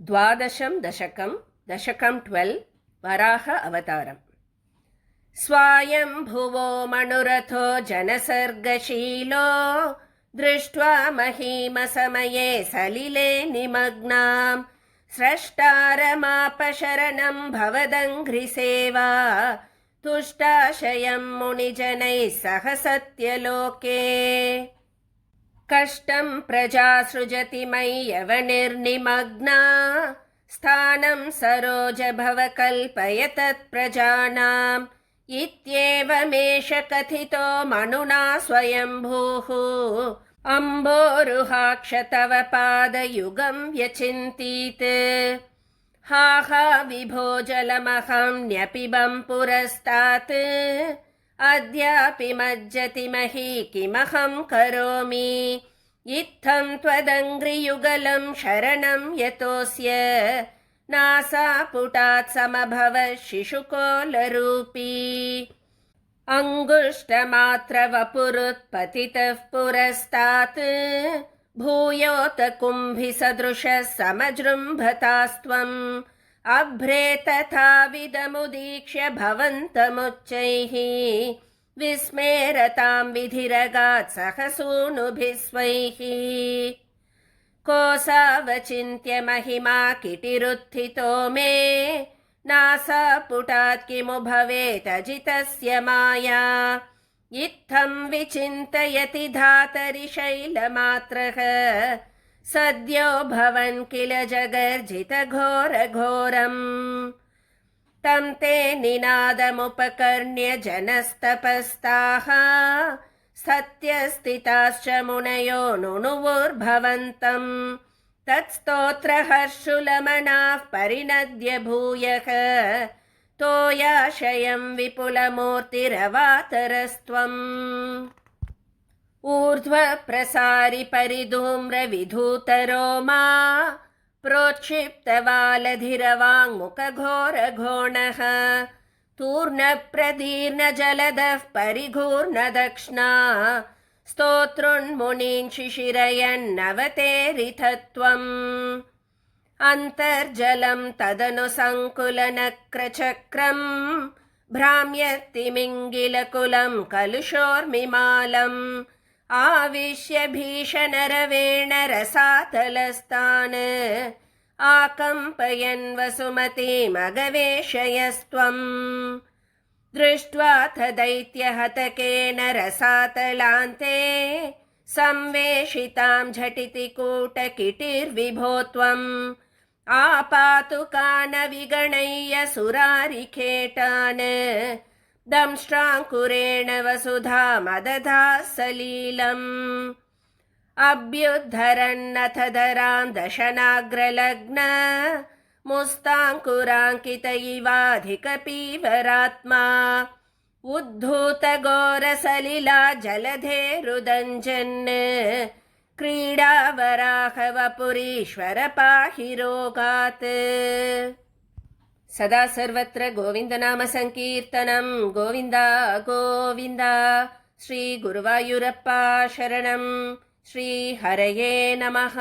द्वादशं दशकं 12 वराह अवतारम्। स्वायम्भुवो मनुरथो जनसर्गशीलो दृष्ट्वा महीमसमये सलिले निमग्नां स्रष्टारमापशरणं भवदङ्घ्रिसेवा तुष्टाशयं मुनिजनैः सह सत्यलोके। कष्टं प्रजा सृजति मय्यवनिर्निमग्ना स्थानं सरोजभव कल्पय तत्प्रजानाम् इत्येवमेष कथितो मनुना स्वयंभूः अम्बोरुहाक्ष तव पादयुगं व्यचिन्तीत्। हा हा विभो जलमहं न्यपिबं पुरस्तात् अद्यापि मज्जति मही किमहं करोमि इत्थं त्वदङ्घ्रियुगलं शरणं यतोऽस्य नासापुटात् समभव शिशुकोलरूपी। अङ्गुष्टमात्रवपुरुत्पतितः पुरस्तात् भूयोत कुम्भिसदृशः समजृम्भतास्त्वम् अभ्रे तथाविदमुदीक्ष्य भवन्तमुच्चैः विस्मेरतां विधिरगात् सह सूनुभिः स्वैः। कोऽसावचिन्त्य महिमा किटिरुत्थितो मे नासापुटात् किमु भवेदजितस्य माया इत्थं विचिन्तयति धातरि शैलमात्रः सद्यो भवन् किल जगर्जितघोरघोरम्। तं ते निनादमुपकर्ण्य जनस्तपस्ताः सत्यस्थिताश्च मुनयो नुनुवुर्भवन्तम् तत्स्तोत्रहर्षुलमनाः परिणद्य भूयः तोयाशयं विपुलमूर्तिरवातरस्त्वम्। ऊर्ध्वप्रसारि परिधूम्रविधूतरोमा प्रोक्षिप्तवालधिरवाङ्मुखघोरघोणः तूर्णप्रदीर्णजलदः परिघूर्णदक्ष्णा स्तोतृन्मुनीन् शिशिरयन्नवतेरिथत्वम्। अन्तर्जलं तदनु सङ्कुलनक्रचक्रम् भ्राम्यतिमिङ्गिलकुलं कलुषोर्मिमालम् आविश्य भीषणरवेण रसातलस्तान् आकम्पयन् वसुमतीमगवेशयस्त्वम्। दृष्ट्वा तदैत्यहतकेन रसातलान्ते संवेशितां झटिति कूटकिटिर्विभो त्वम् आपातुकानविगणय्य सुरारिखेटान् दंष्ट्राङ्कुरेण वसुधामदधाः सलीलम्। अभ्युद्धरन्नथ धरां दशनाग्रलग्न मुस्ताङ्कुराङ्कित इवाधिकपीवरात्मा उद्धूतघोरसलिला जलधेरुदञ्जन् क्रीडावराहवपुरीश्वर पाहि रोगात्। सदा सर्वत्र गोविन्दनाम संकीर्तनं गोविन्द गोविन्द। श्री गुरुवायूरप्पा शरणं। श्री हरये नमः।